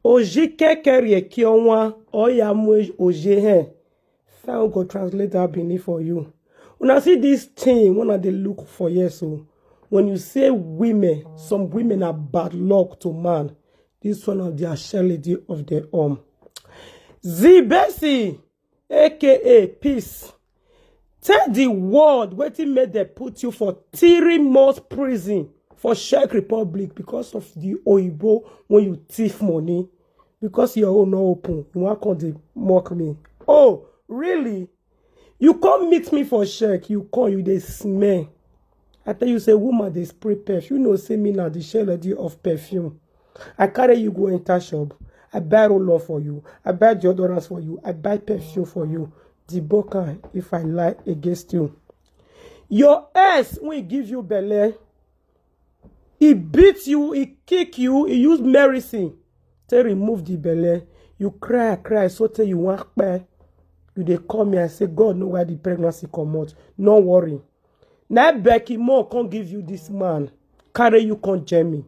Oji kekere kionwa oya mwe oje he. Sound go translate that benin for you. When I see this thing, when they look for yes, so when you say women, some women are bad luck to man. This one of their lady of their own. Zibesi, aka peace. Tell the world what it made they put you for 3 months prison for Czech Republic because of the oibo when you thief money. Because your own no open. You want to mock me. Oh, really? You can't meet me for Czech. You call you they smell. I tell you, say woman they spray perfume. You know, say me now the shell lady of perfume. I carry you go enter shop. I buy roll for you. I buy deodorants for you. I buy perfume for you. The boca if I lie against you. Your ass when he give you belly, he beat you, he kick you, he use medicine to remove the belly. You cry, so tell you want pay. You they call me and say, God know why the pregnancy come out. No worry. Now Becky Moore can't give you this man. Carry you can't Jamie.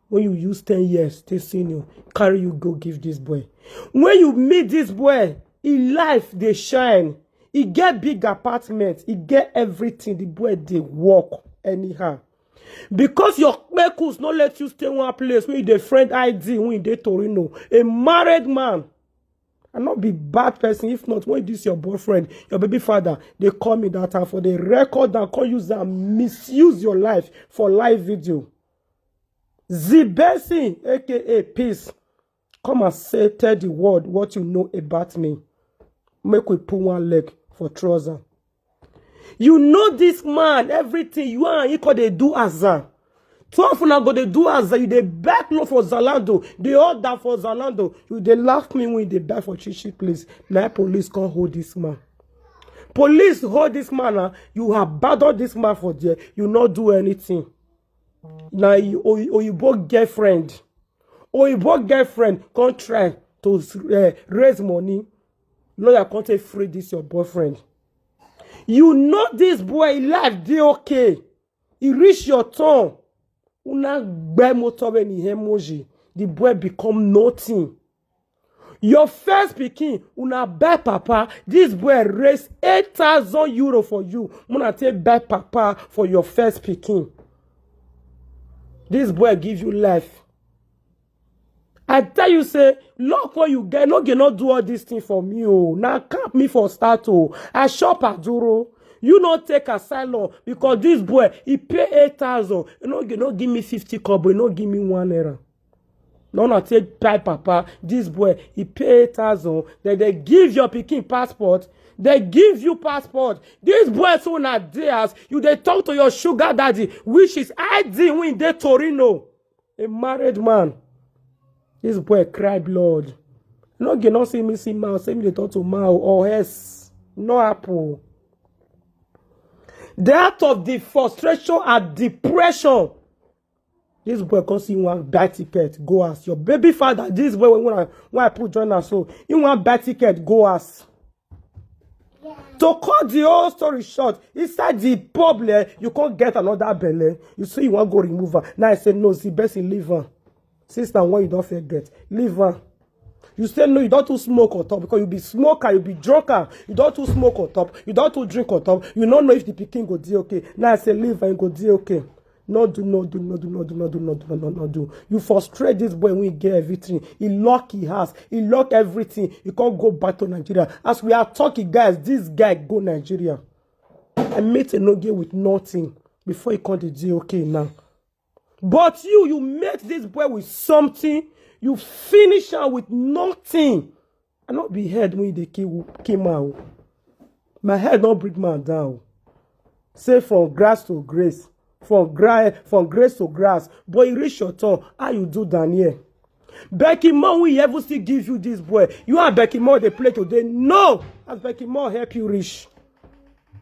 When you use 10 years, stay senior, carry you go give this boy. When you meet this boy, in life they shine. He get big apartments. He get everything. The boy they walk anyhow. Because your kpekus not let you stay one place when you the friend ID when you dey Torino. A married man. And not be bad person. If not, when this your boyfriend, your baby father, they call me that time for the record and call you and misuse your life for live video. Zibesi, aka peace. Come and say, tell the world what you know about me. Make we pull one leg for trouser. You know this man, everything you and he could they do as a 12 now go they do as a you they back no for Zalando. They order for Zalando. You they laugh me when they back for Chichi place. Now police can't hold this man. Police hold this man. You have battled this man for there. You not do anything. Now you both girlfriend. Or you both girlfriend can't try to raise money. Lawyer can't take free this your boyfriend. You know this boy life they okay. He reach your tongue. Una gbe motor when he emoji. The boy become nothing. Your first pikin, una buy papa. This boy raise 8,000 euro for you. Una take buy papa for your first pikin. This boy give you life. I tell you, say, look what you get. No, you not do all this thing for me. Oh, now cap me for start. Oh, I shop at Duro. You not take asylum because this boy he pay 8,000. You not give me 50 kobo. You not give me 1 naira. No, not take pay papa. This boy he pay 8,000. Then they give your pikin passport. They give you passport. This boy so not theirs. You they talk to your sugar daddy, which is ID when they Torino, a married man. This boy cry blood. No, you not see me see mouth. Say me they talk to mouth or else. No apple. The out of the frustration and depression. This boy can see one buy ticket. Go ask your baby father. This boy when I put joiner so you want buy ticket. Go ask. Yeah. To cut the whole story short, inside the problem you can't get another belly. You say you want to go remove her. Now I say no. See best in leave her. Sister, when you don't forget, leave her. You say no, you don't to smoke on top because you be smoker, you be drunker. You don't to smoke on top, you don't to drink on top. You don't know if the pikin go do okay. Now I say leave her and go do okay. No do. You frustrate this boy when you get everything. He lock his house, he lock everything. You can't go back to Nigeria. As we are talking, guys, this guy go Nigeria. I made a no get with nothing before he can't do okay now. But you met this boy with something. You finish her with nothing. I not be head when they came out. My head not bring man down. Say from grass to grace. From grace to grass. Boy, you reach your tongue. How you do down here? Becky Moore will ever still give you this boy. You and Becky Moore they play today. No! As Becky Moore help you reach.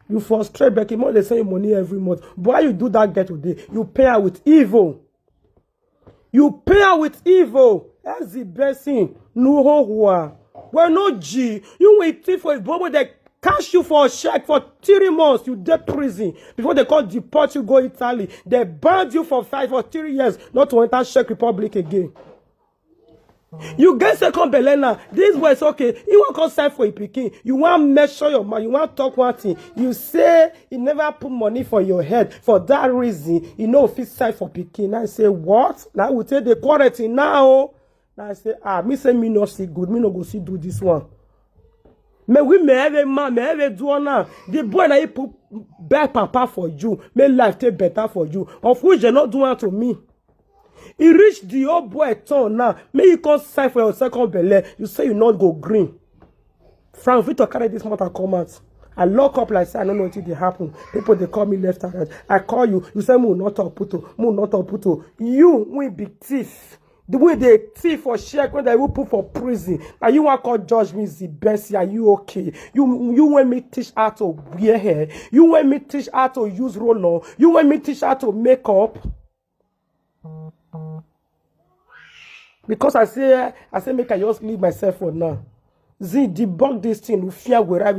You frustrate Becky Moore, they send you money every month. But why you do that get today? You pay her with evil. You pay her with evil. That's the best thing. No hoa. Well, no G. You waiting for his bubble. They cash you for a check for 3 months. You dead prison. Before they can't deport you, go Italy. They banned you for 3 years not to enter Czech Republic again. You get second belle now. This was okay. You want to sign for a pikin. You want to measure your mind. You want to talk one thing. You say you never put money for your head. For that reason, you know if it's sign for pikin. I say what? Now we take the quarantine now. Now I say me say me not see good. Me no go see do this one. Me we me have a man. Me have a do now. The boy that he put bad papa for you. Make life take better for you. Of which they not doing to me. He reached the old boy turn now. May you come sign for your second belle. You say you not go green. Frank, if you carry this matter come out. I lock up like say I don't know until they happen. People they call me left and right. I call you. You say mu not talk puto. Mu not talk puto. You we big thief. The way they thief for share when they will put for prison. Now you want to judge me is the best. Are you okay? You want me teach how to wear hair. You want me teach how to use roll-on. You want me teach how to make up. Because I say make I just leave myself for now. Z debunk this thing. Fear where I